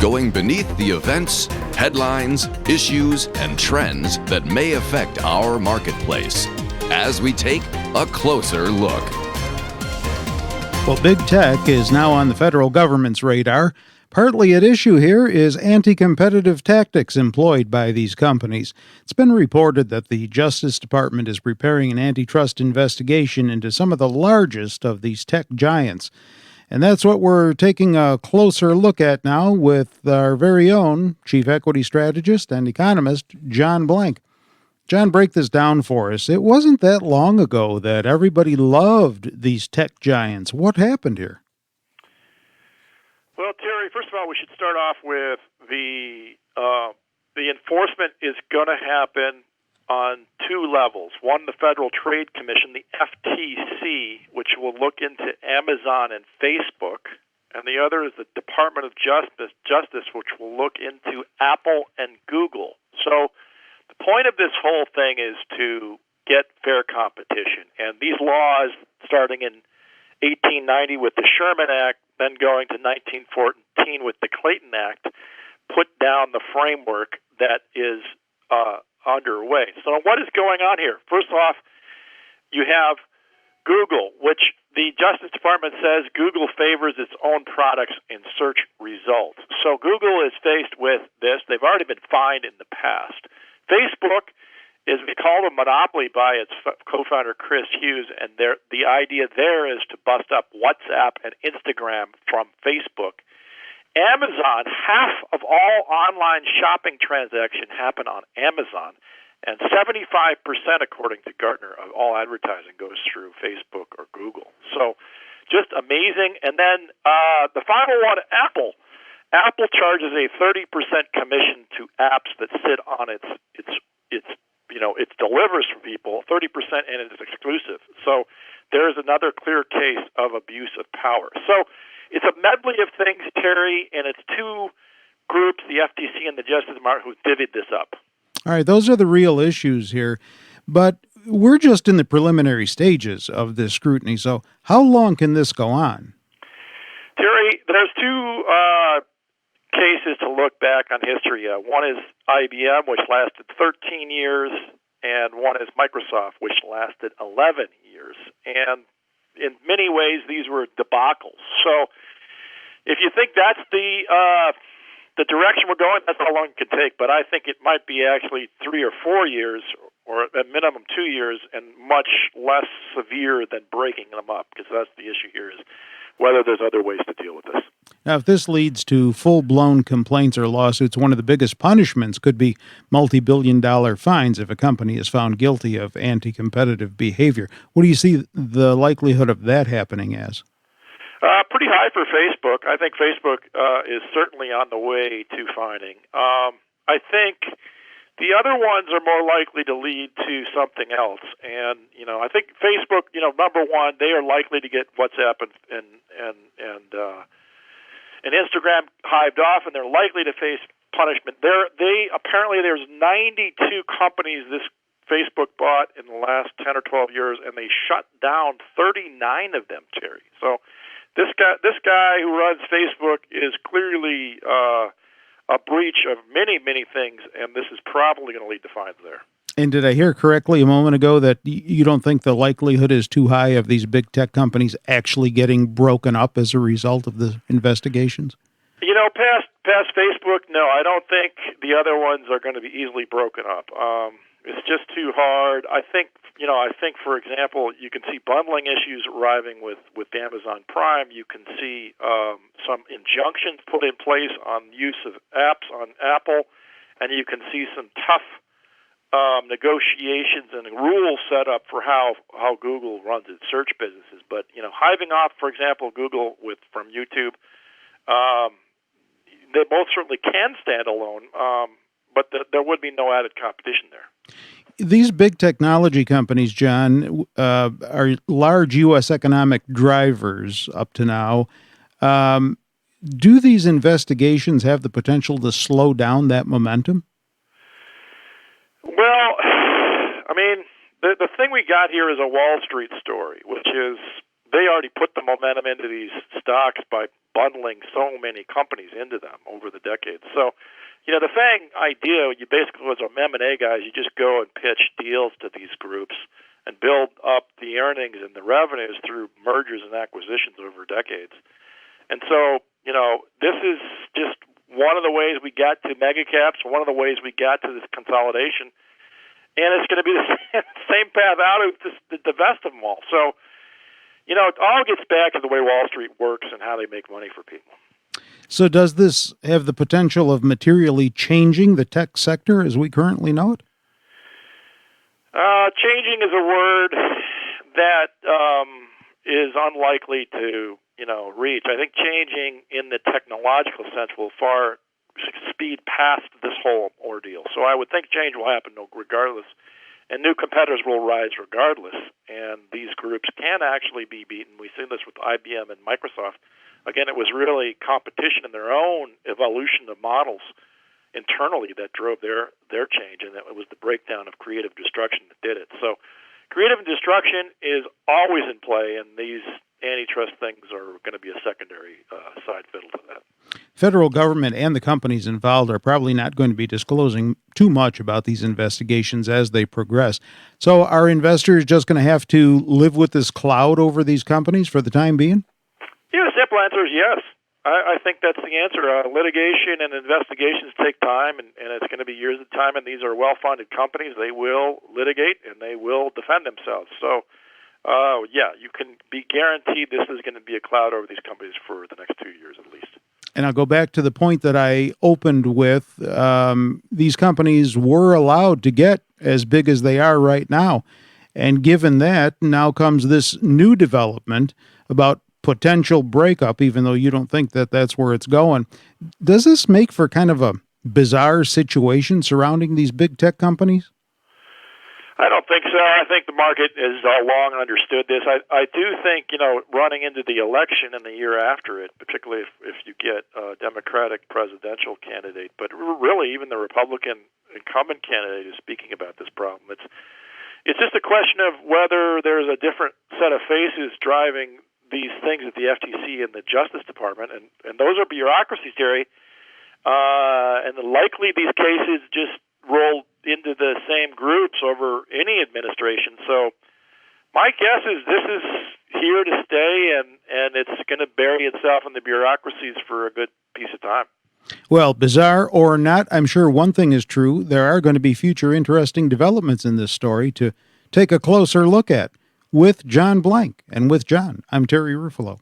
going beneath the events, headlines, issues, and trends that may affect our marketplace as we take a closer look. Well, big tech is now on the federal government's radar. Partly at issue here is anti-competitive tactics employed by these companies. It's been reported that the Justice Department is preparing an antitrust investigation into some of the largest of these tech giants. And that's what we're taking a closer look at now with our very own Chief Equity Strategist and Economist, John Blank. John, break this down for us. It wasn't that long ago that everybody loved these tech giants. What happened here? Well, Terry, first of all, we should start off with the enforcement is going to happen on two levels. One, the Federal Trade Commission, the FTC, which will look into Amazon and Facebook, and the other is the Department of Justice, which will look into Apple and Google. So the point of this whole thing is to get fair competition. And these laws, starting in 1890 with the Sherman Act, then going to 1914 with the Clayton Act, put down the framework that is underway. So what is going on here? First off, you have Google, which the Justice Department says Google favors its own products in search results. So Google is faced with this. They've already been fined in the past. Facebook is called a monopoly by its co-founder Chris Hughes, and the idea there is to bust up WhatsApp and Instagram from Facebook. Amazon, half of all online shopping transactions happen on Amazon, and 75%, according to Gartner, of all advertising goes through Facebook or Google. So just amazing. And then the final one, Apple. Apple charges a 30% commission to apps that sit on its it delivers for people 30%, and it is exclusive. So there is another clear case of abuse of power. So it's a medley of things, Terry, and it's two groups, the FTC and the Justice Department, who divvied this up. All right, those are the real issues here. But we're just in the preliminary stages of this scrutiny. So how long can this go on? Terry, there's two cases to look back on history. One is IBM, which lasted 13 years, and one is Microsoft, which lasted 11 years. And in many ways, these were debacles. So if you think that's the direction we're going, that's how long it can take. But I think it might be actually 3 or 4 years, or at minimum 2 years, and much less severe than breaking them up, because that's the issue here, is whether there's other ways to deal with this. Now, if this leads to full-blown complaints or lawsuits, one of the biggest punishments could be multi-billion-dollar fines if a company is found guilty of anti-competitive behavior. What do you see the likelihood of that happening as? Pretty high for Facebook. I think Facebook is certainly on the way to fining. I think the other ones are more likely to lead to something else. And, I think Facebook, number one, they are likely to get WhatsApp and Instagram hived off, and they're likely to face punishment. Apparently there's 92 companies this Facebook bought in the last 10 or 12 years, and they shut down 39 of them, Terry. So this guy who runs Facebook is clearly a breach of many, many things, and this is probably going to lead to fines there. And did I hear correctly a moment ago that you don't think the likelihood is too high of these big tech companies actually getting broken up as a result of the investigations? Past Facebook, no, I don't think the other ones are going to be easily broken up. It's just too hard. I think, for example, you can see bundling issues arriving with Amazon Prime. You can see some injunctions put in place on use of apps on Apple, and you can see some tough negotiations and rules set up for how Google runs its search businesses. But hiving off, for example, Google from YouTube, they both certainly can stand alone, but there would be no added competition there. These big technology companies, John, are large U.S. economic drivers up to now. Do these investigations have the potential to slow down that momentum? Well, the thing we got here is a Wall Street story, which is they already put the momentum into these stocks by bundling so many companies into them over the decades. So, the FANG idea, you basically, as M&A guys, you just go and pitch deals to these groups and build up the earnings and the revenues through mergers and acquisitions over decades. And so, this is just one of the ways we got to mega caps, one of the ways we got to this consolidation, and it's going to be the same path out of the divest of them all. So, it all gets back to the way Wall Street works and how they make money for people. So does this have the potential of materially changing the tech sector as we currently know it? Changing is a word that is unlikely to, reach. I think changing in the technological sense will far speed past this whole ordeal. So I would think change will happen regardless, and new competitors will rise regardless, and these groups can actually be beaten. We've seen this with IBM and Microsoft. Again, it was really competition in their own evolution of models internally that drove their change, and it was the breakdown of creative destruction that did it. So creative destruction is always in play, and these antitrust things are going to be a secondary side fiddle to that. Federal government and the companies involved are probably not going to be disclosing too much about these investigations as they progress. So are investors just going to have to live with this cloud over these companies for the time being? The simple answer is yes. I think that's the answer. Litigation and investigations take time, and it's going to be years of time, and these are well-funded companies. They will litigate, and they will defend themselves. So, you can be guaranteed this is going to be a cloud over these companies for the next 2 years at least. And I'll go back to the point that I opened with. These companies were allowed to get as big as they are right now. And given that, now comes this new development about potential breakup, even though you don't think that that's where it's going. Does this make for kind of a bizarre situation surrounding these big tech companies? I don't think so. I think the market has long understood this. I do think, running into the election and the year after it, particularly if you get a Democratic presidential candidate, but really even the Republican incumbent candidate is speaking about this problem. It's just a question of whether there's a different set of faces driving these things at the FTC and the Justice Department, and those are bureaucracies, Terry, and likely these cases just roll into the same groups over any administration. So my guess is this is here to stay, and it's going to bury itself in the bureaucracies for a good piece of time. Well, bizarre or not, I'm sure one thing is true. There are going to be future interesting developments in this story to take a closer look at. With John Blank. And with John, I'm Terry Ruffalo.